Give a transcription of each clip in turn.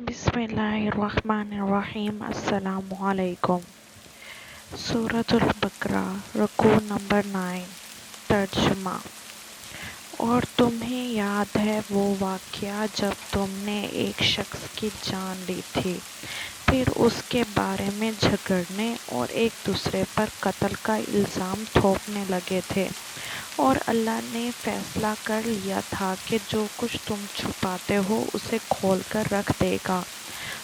بسم اللہ الرحمن الرحیم۔ السلام علیکم۔ سورۃ البقرہ، رکوع نمبر 9۔ ترجمہ۔ اور تمہیں یاد ہے وہ واقعہ جب تم نے ایک شخص کی جان لی تھی، پھر اس کے بارے میں جھگڑنے اور ایک دوسرے پر قتل کا الزام تھوپنے لگے تھے، اور اللہ نے فیصلہ کر لیا تھا کہ جو کچھ تم چھپاتے ہو اسے کھول کر رکھ دے گا۔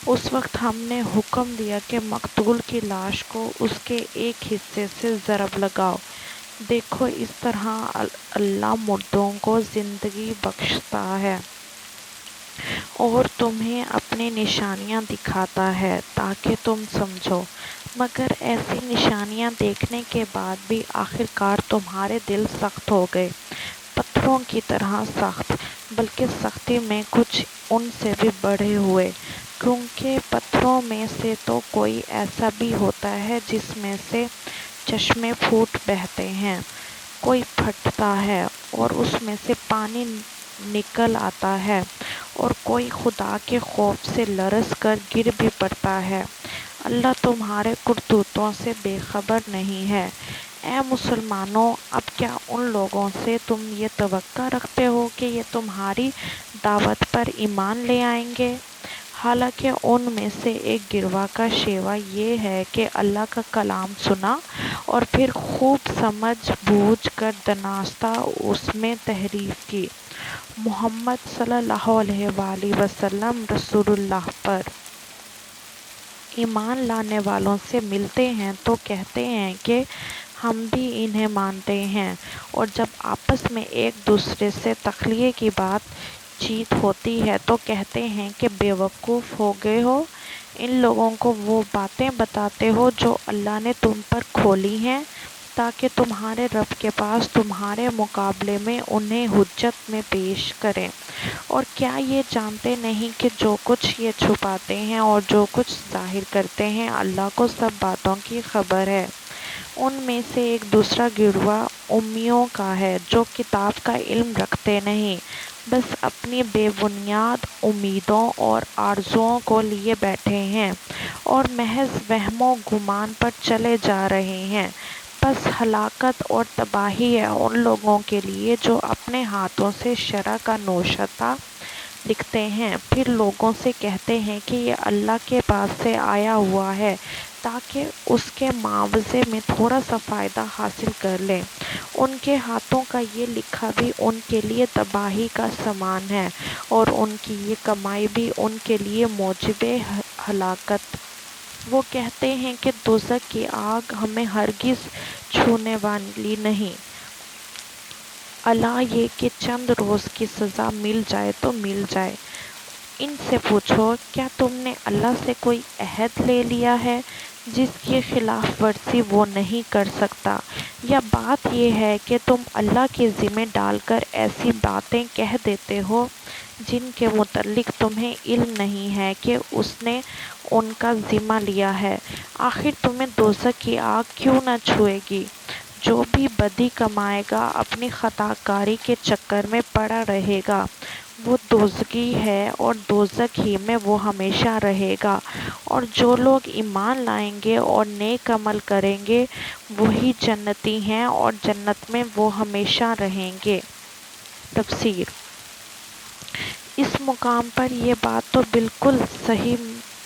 اس وقت ہم نے حکم دیا کہ مقتول کی لاش کو اس کے ایک حصے سے ضرب لگاؤ۔ دیکھو، اس طرح اللہ مردوں کو زندگی بخشتا ہے اور تمہیں اپنی نشانیاں دکھاتا ہے تاکہ تم سمجھو، مگر ایسی نشانیاں دیکھنے کے بعد بھی آخرکار تمہارے دل سخت ہو گئے، پتھروں کی طرح سخت، بلکہ سختی میں کچھ ان سے بھی بڑھے ہوئے، کیونکہ پتھروں میں سے تو کوئی ایسا بھی ہوتا ہے جس میں سے چشمے پھوٹ بہتے ہیں، کوئی پھٹتا ہے اور اس میں سے پانی نکل آتا ہے، اور کوئی خدا کے خوف سے لرز کر گر بھی پڑتا ہے۔ اللہ تمہارے کرتوتوں سے بے خبر نہیں ہے۔ اے مسلمانوں، اب کیا ان لوگوں سے تم یہ توقع رکھتے ہو کہ یہ تمہاری دعوت پر ایمان لے آئیں گے؟ حالانکہ ان میں سے ایک گروہ کا شیوہ یہ ہے کہ اللہ کا کلام سنا اور پھر خوب سمجھ بوجھ کر دانستہ اس میں تحریف کی۔ محمد صلی اللہ علیہ وآلہ وسلم رسول اللہ پر ایمان لانے والوں سے ملتے ہیں تو کہتے ہیں کہ ہم بھی انہیں مانتے ہیں، اور جب آپس میں ایک دوسرے سے تخلیے کی بات چیت ہوتی ہے تو کہتے ہیں کہ بے وقوف ہو گئے ہو، ان لوگوں کو وہ باتیں بتاتے ہو جو اللہ نے تم پر کھولی ہیں تاکہ تمہارے رب کے پاس تمہارے مقابلے میں انہیں حجت میں پیش کریں۔ اور کیا یہ جانتے نہیں کہ جو کچھ یہ چھپاتے ہیں اور جو کچھ ظاہر کرتے ہیں اللہ کو سب باتوں کی خبر ہے۔ ان میں سے ایک دوسرا گروہ امیوں کا ہے جو کتاب کا علم رکھتے نہیں، بس اپنی بے بنیاد امیدوں اور آرزوؤں کو لیے بیٹھے ہیں اور محض وہم و گمان پر چلے جا رہے ہیں۔ پس ہلاکت اور تباہی ہے ان لوگوں کے لیے جو اپنے ہاتھوں سے شرع کا نوشتہ لکھتے ہیں، پھر لوگوں سے کہتے ہیں کہ یہ اللہ کے پاس سے آیا ہوا ہے تاکہ اس کے معاوضے میں تھوڑا سا فائدہ حاصل کر لیں۔ ان کے ہاتھوں کا یہ لکھا بھی ان کے لیے تباہی کا سامان ہے، اور ان کی یہ کمائی بھی ان کے لیے موجب ہلاکت۔ وہ کہتے ہیں کہ دوزخ کی آگ ہمیں ہرگز چھونے والی نہیں، الا یہ کہ چند روز کی سزا مل جائے تو مل جائے۔ ان سے پوچھو، کیا تم نے اللہ سے کوئی عہد لے لیا ہے جس کی خلاف ورزی وہ نہیں کر سکتا، یا بات یہ ہے کہ تم اللہ کے ذمہ ڈال کر ایسی باتیں کہہ دیتے ہو جن کے متعلق تمہیں علم نہیں ہے کہ اس نے ان کا ذمہ لیا ہے؟ آخر تمہیں دوزخ کی آگ کیوں نہ چھوئے گی؟ جو بھی بدی کمائے گا اپنی خطا کاری کے چکر میں پڑا رہے گا، وہ دوزخی ہے اور دوزخ ہی میں وہ ہمیشہ رہے گا، اور جو لوگ ایمان لائیں گے اور نیک عمل کریں گے وہی جنتی ہیں اور جنت میں وہ ہمیشہ رہیں گے۔ تفسیر۔ اس مقام پر یہ بات تو بالکل صحیح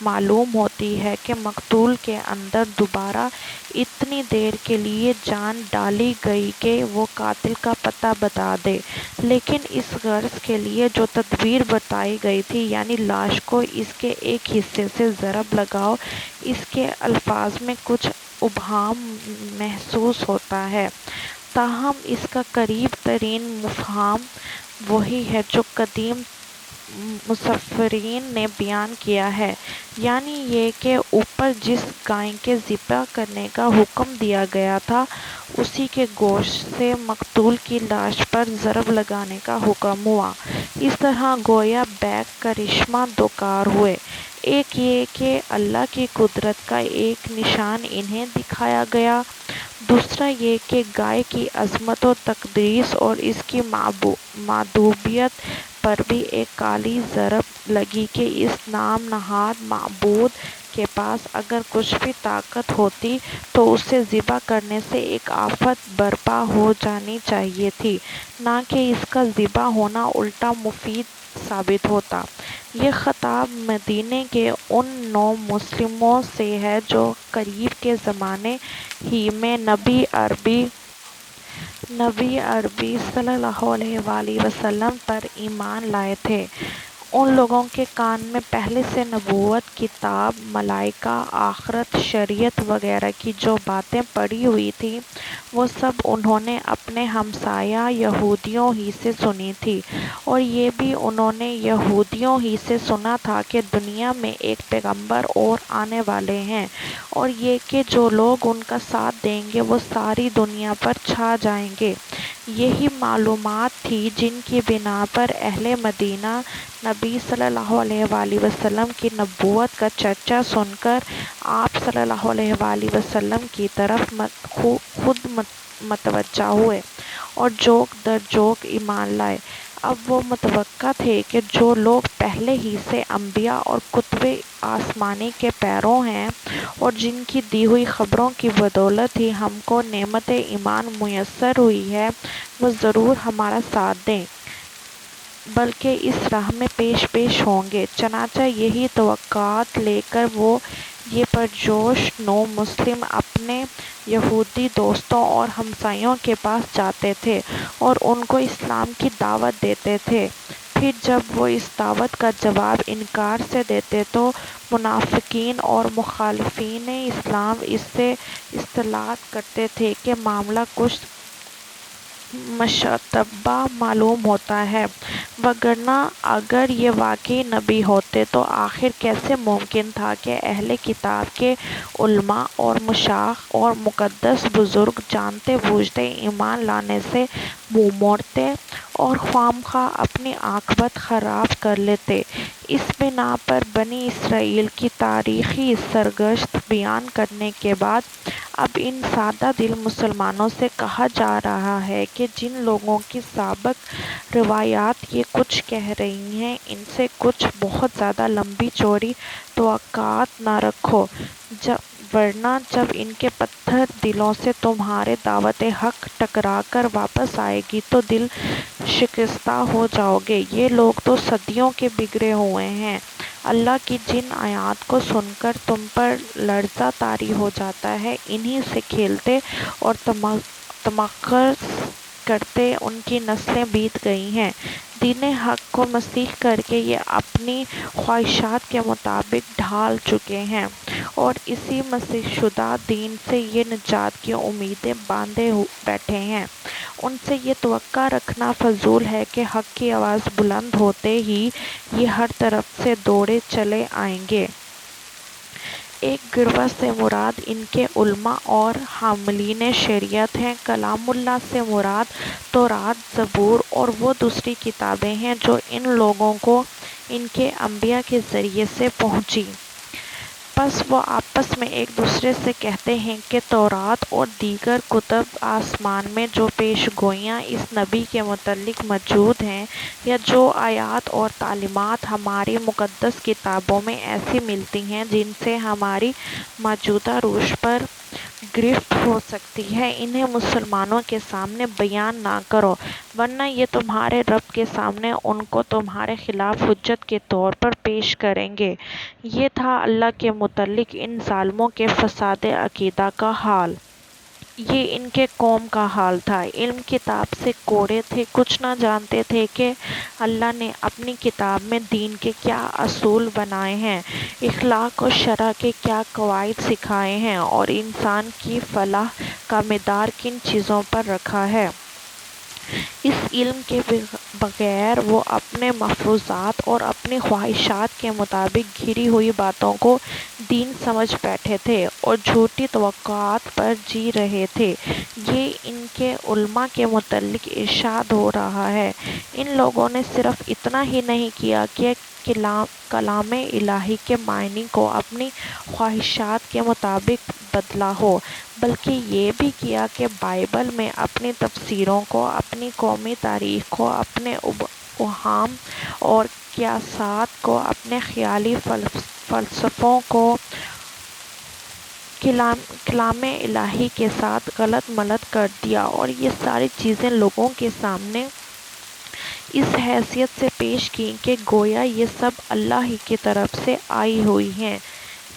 معلوم ہوتی ہے کہ مقتول کے اندر دوبارہ اتنی دیر کے لیے جان ڈالی گئی کہ وہ قاتل کا پتہ بتا دے، لیکن اس غرض کے لیے جو تدبیر بتائی گئی تھی، یعنی لاش کو اس کے ایک حصے سے ضرب لگاؤ، اس کے الفاظ میں کچھ ابہام محسوس ہوتا ہے، تاہم اس کا قریب ترین مفہوم وہی ہے جو قدیم مصورین نے بیان کیا ہے، یعنی یہ کہ اوپر جس گائے کے ذبح کرنے کا حکم دیا گیا تھا اسی کے گوشت سے مقتول کی لاش پر ضرب لگانے کا حکم ہوا۔ اس طرح گویا بیک کرشمہ دو کار ہوئے، ایک یہ کہ اللہ کی قدرت کا ایک نشان انہیں دکھایا گیا، دوسرا یہ کہ گائے کی عظمت و تقدیس اور اس کی معدومیت پر بھی ایک کالی ضرب لگی کہ اس نام نہاد معبود کے پاس اگر کچھ بھی طاقت ہوتی تو اسے ذبح کرنے سے ایک آفت برپا ہو جانی چاہیے تھی، نہ کہ اس کا ذبح ہونا الٹا مفید ثابت ہوتا۔ یہ خطاب مدینے کے ان 9 مسلموں سے ہے جو قریب کے زمانے ہی میں نبی عربی صلی اللہ علیہ وآلہ وسلم پر ایمان لائے تھے۔ ان لوگوں کے کان میں پہلے سے نبوت، کتاب، ملائکہ، آخرت، شریعت وغیرہ کی جو باتیں پڑی ہوئی تھیں وہ سب انہوں نے اپنے ہمسایہ یہودیوں ہی سے سنی تھی، اور یہ بھی انہوں نے یہودیوں ہی سے سنا تھا کہ دنیا میں ایک پیغمبر اور آنے والے ہیں، اور یہ کہ جو لوگ ان کا ساتھ دیں گے وہ ساری دنیا پر چھا جائیں گے۔ یہی معلومات تھی جن کی بنا پر اہل مدینہ نبی صلی اللہ علیہ وآلہ وسلم کی نبوت کا چرچا سن کر آپ صلی اللہ علیہ وآلہ وسلم کی طرف خود متوجہ ہوئے اور جوک در جوک ایمان لائے۔ اب وہ متوقع تھے کہ جو لوگ پہلے ہی سے انبیاء اور کتب آسمانی کے پیرو ہیں اور جن کی دی ہوئی خبروں کی بدولت ہی ہم کو نعمت ایمان میسر ہوئی ہے، وہ ضرور ہمارا ساتھ دیں، بلکہ اس راہ میں پیش ہوں گے۔ چنانچہ یہی توقعات لے کر وہ یہ پرجوش 9 مسلم اپنے یہودی دوستوں اور ہمسایوں کے پاس جاتے تھے اور ان کو اسلام کی دعوت دیتے تھے۔ پھر جب وہ اس دعوت کا جواب انکار سے دیتے تو منافقین اور مخالفین اسلام اس سے استدلال کرتے تھے کہ معاملہ کچھ مشتبہ معلوم ہوتا ہے، وگرنہ اگر یہ واقعی نبی ہوتے تو آخر کیسے ممکن تھا کہ اہل کتاب کے علماء اور مشائخ اور مقدس بزرگ جانتے بوجھتے ایمان لانے سے منہ موڑتے اور خواہ اپنی عاقبت خراب کر لیتے۔ اس بنا پر بنی اسرائیل کی تاریخی سرگزشت بیان کرنے کے بعد اب ان سادہ دل مسلمانوں سے کہا جا رہا ہے کہ جن لوگوں کی سابق روایات یہ کچھ کہہ رہی ہیں ان سے کچھ بہت زیادہ لمبی چوڑی توقعات نہ رکھو، ورنہ جب ان کے پتھر دلوں سے تمہارے دعوت حق ٹکرا کر واپس آئے گی تو دل شکستہ ہو جاؤ گے۔ یہ لوگ تو صدیوں کے بگڑے ہوئے ہیں، اللہ کی جن آیات کو سن کر تم پر لرزہ طاری ہو جاتا ہے انہی سے کھیلتے اور تمخر کرتے ان کی نسلیں بیت گئی ہیں۔ دین حق کو مسخ کر کے یہ اپنی خواہشات کے مطابق ڈھال چکے ہیں اور اسی مسخ شدہ دین سے یہ نجات کی امیدیں باندھے بیٹھے ہیں۔ ان سے یہ توقع رکھنا فضول ہے کہ حق کی آواز بلند ہوتے ہی یہ ہر طرف سے دوڑے چلے آئیں گے۔ ایک گروہ سے مراد ان کے علماء اور حاملین شریعت ہیں، کلام اللہ سے مراد تورات، زبور اور وہ دوسری کتابیں ہیں جو ان لوگوں کو ان کے انبیاء کے ذریعے سے پہنچی۔ پس وہ آپس میں ایک دوسرے سے کہتے ہیں کہ تورات اور دیگر کتب آسمان میں جو پیش گوئیاں اس نبی کے متعلق موجود ہیں یا جو آیات اور تعلیمات ہماری مقدس کتابوں میں ایسی ملتی ہیں جن سے ہماری موجودہ روش پر گرفت ہو سکتی ہے، انہیں مسلمانوں کے سامنے بیان نہ کرو، ورنہ یہ تمہارے رب کے سامنے ان کو تمہارے خلاف حجت کے طور پر پیش کریں گے۔ یہ تھا اللہ کے متعلق ان ظالموں کے فاسد عقیدہ کا حال۔ یہ ان کے قوم کا حال تھا۔ علم کتاب سے کوڑے تھے، کچھ نہ جانتے تھے کہ اللہ نے اپنی کتاب میں دین کے کیا اصول بنائے ہیں، اخلاق و شرع کے کیا قواعد سکھائے ہیں اور انسان کی فلاح کا مدار کن چیزوں پر رکھا ہے۔ اس علم کے بغیر وہ اپنے مفروضات اور اپنی خواہشات کے مطابق گھری ہوئی باتوں کو دین سمجھ بیٹھے تھے اور جھوٹی توقعات پر جی رہے تھے۔ یہ ان کے علماء کے متعلق ارشاد ہو رہا ہے۔ ان لوگوں نے صرف اتنا ہی نہیں کیا کہ کلام الہی کے معنی کو اپنی خواہشات کے مطابق بدلا ہو، بلکہ یہ بھی کیا کہ بائبل میں اپنی تفسیروں کو، اپنی قومی تاریخ کو، اپنے اوہام اور قیاسات کو، اپنے خیالی فلسفوں کو کلام الہی کے ساتھ غلط ملت کر دیا، اور یہ ساری چیزیں لوگوں کے سامنے اس حیثیت سے پیش کی کہ گویا یہ سب اللہ ہی کی طرف سے آئی ہوئی ہیں۔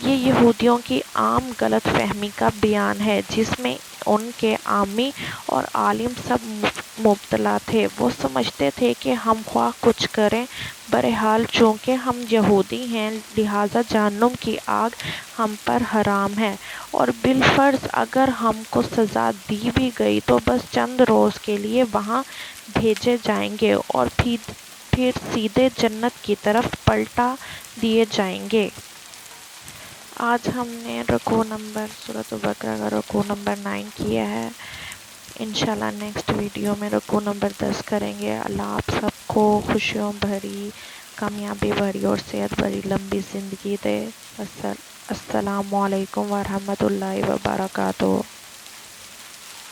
یہ یہودیوں کی عام غلط فہمی کا بیان ہے جس میں ان کے عامی اور عالم سب مبتلا تھے۔ وہ سمجھتے تھے کہ ہم خواہ کچھ کریں، بہرحال چونکہ ہم یہودی ہیں لہٰذا جہنم کی آگ ہم پر حرام ہے، اور بالفرض اگر ہم کو سزا دی بھی گئی تو بس چند روز کے لیے وہاں بھیجے جائیں گے اور پھر سیدھے جنت کی طرف پلٹا دیے جائیں گے۔ آج ہم نے سورۃ البقرہ کا رکوع نمبر 9 کیا ہے۔ انشاءاللہ نیکسٹ ویڈیو میں رکوع نمبر 10 کریں گے۔ اللہ آپ سب کو خوشیوں بھری، کامیابی بھری اور صحت بھری لمبی زندگی دے۔ السلام علیکم ورحمۃ اللہ وبرکاتہ۔